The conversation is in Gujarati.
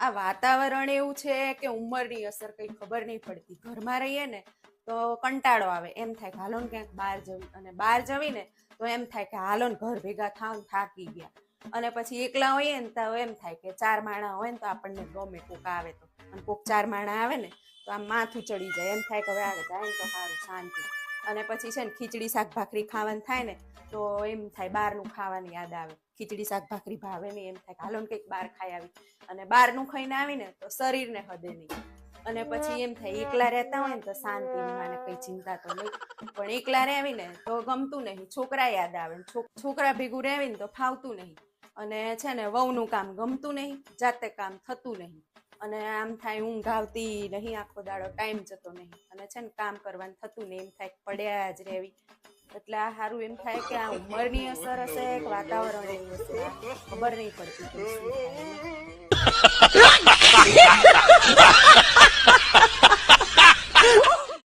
આ વાતાવરણ એવું છે કે ઉંમરની અસર કઈ ખબર નહીં પડતી. ઘરમાં રહીએ ને તો કંટાળો આવે, એમ થાય કે હાલો ને ક્યાંક બહાર જવી, અને બહાર જવી ને તો એમ થાય કે હાલો ને ઘર ભેગા થાવ ને થાકી ગયા. અને પછી એકલા હોઈએ ને તો એમ થાય કે 4 માણા હોય ને તો આપણને ગમે, કોક આવે તો. અને કોક 4 માણા આવે ને તો આમ માથું ચડી જાય, એમ થાય કે હવે આવે જાય ને તો સારું, શાંતિ. અને પછી છે ને ખીચડી શાક ભાખરી ખાવાનું થાય ને તો એમ થાય બહારનું ખાવાની યાદ આવે. ખીચડી શાક ભાખરી ભાવે નહીં, એમ થાય કે હાલો ને કંઈક બહાર ખાઈ આવી. અને બહારનું ખાઈને આવીને તો શરીરને હદે નહીં. અને પછી એમ થાય એકલા રહેતા હોય ને તો શાંતિ, મને કઈ ચિંતા તો નહીં. પણ એકલા રહેવીને તો ગમતું નહીં, છોકરા યાદ આવે, છોકરા ભેગું રહેવીને તો ફાવતું નહીં. અને છે ને વહુનું કામ ગમતું નહીં, જાતે કામ થતું નહીં. અને આમ થાય ઊંઘ આવતી નહીં, આખો દાડો ટાઈમ જતો નહીં. અને છે ને કામ કરવાનું થતું નહીં, એમ થાય પડ્યા જ રહેવી. એટલે આ સારું એમ થાય કે આ ઉંમરની અસર હશે કે વાતાવરણની હશે, ખબર નહીં પડતી.